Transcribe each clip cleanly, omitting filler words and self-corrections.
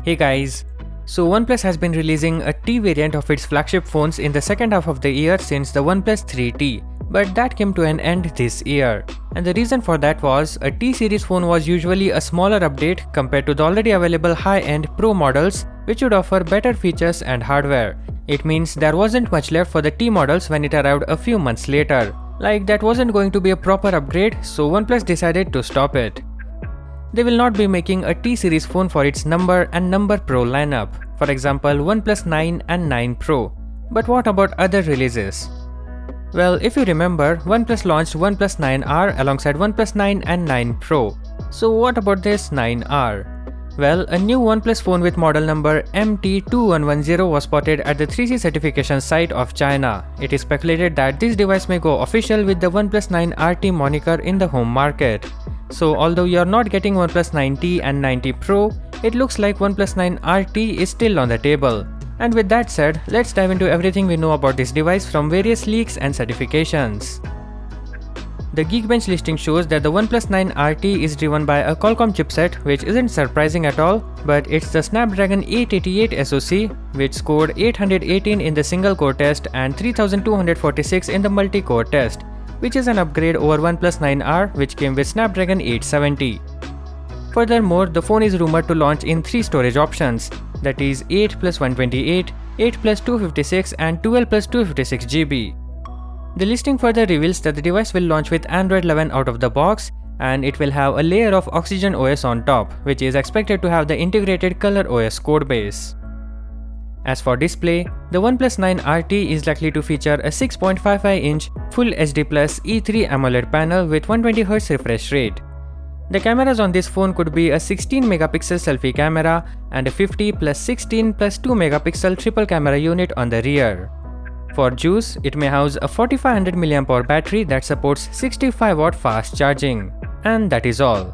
Hey guys, so OnePlus has been releasing a T variant of its flagship phones in the second half of the year since the OnePlus 9RT, but that came to an end this year. And the reason for that was, a T series phone was usually a smaller update compared to the already available high-end Pro models, which would offer better features and hardware. It means there wasn't much left for the T models when it arrived a few months later. Like, that wasn't going to be a proper upgrade, so OnePlus decided to stop it. They will not be making a T series phone for its Number and Number Pro lineup, for example OnePlus 9 and 9 Pro. But what about other releases? Well, if you remember, OnePlus launched OnePlus 9R alongside OnePlus 9 and 9 Pro. So what about this 9R? Well, a new OnePlus phone with model number MT2110 was spotted at the 3C certification site of China. It is speculated that this device may go official with the OnePlus 9RT moniker in the home market. So although you are not getting OnePlus 9T and 9T Pro, it looks like OnePlus 9RT is still on the table. And with that said, let's dive into everything we know about this device from various leaks and certifications. The Geekbench listing shows that the OnePlus 9RT is driven by a Qualcomm chipset, which isn't surprising at all, but it's the Snapdragon 888 SoC, which scored 818 in the single-core test and 3246 in the multi-core test, which is an upgrade over OnePlus 9R, which came with Snapdragon 870. Furthermore, the phone is rumored to launch in 3 storage options, that is 8 plus 128, 8 plus 256 and 12 plus 256 GB. The listing further reveals that the device will launch with Android 11 out of the box, and it will have a layer of Oxygen OS on top, which is expected to have the integrated Color OS codebase. As for display, the OnePlus 9RT is likely to feature a 6.55-inch Full HD Plus E3 AMOLED panel with 120Hz refresh rate. The cameras on this phone could be a 16-megapixel selfie camera and a 50 plus 16 plus 2 megapixel triple camera unit on the rear. For juice, it may house a 4500 mAh battery that supports 65-watt fast charging. And that is all.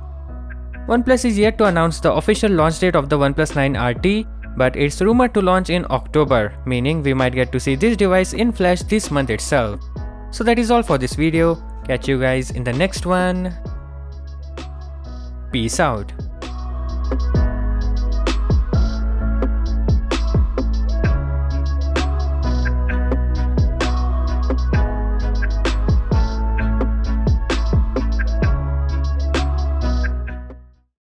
OnePlus is yet to announce the official launch date of the OnePlus 9RT, but it's rumored to launch in October, meaning we might get to see this device in flesh this month itself. So that is all for this video. Catch you guys in the next one. Peace out.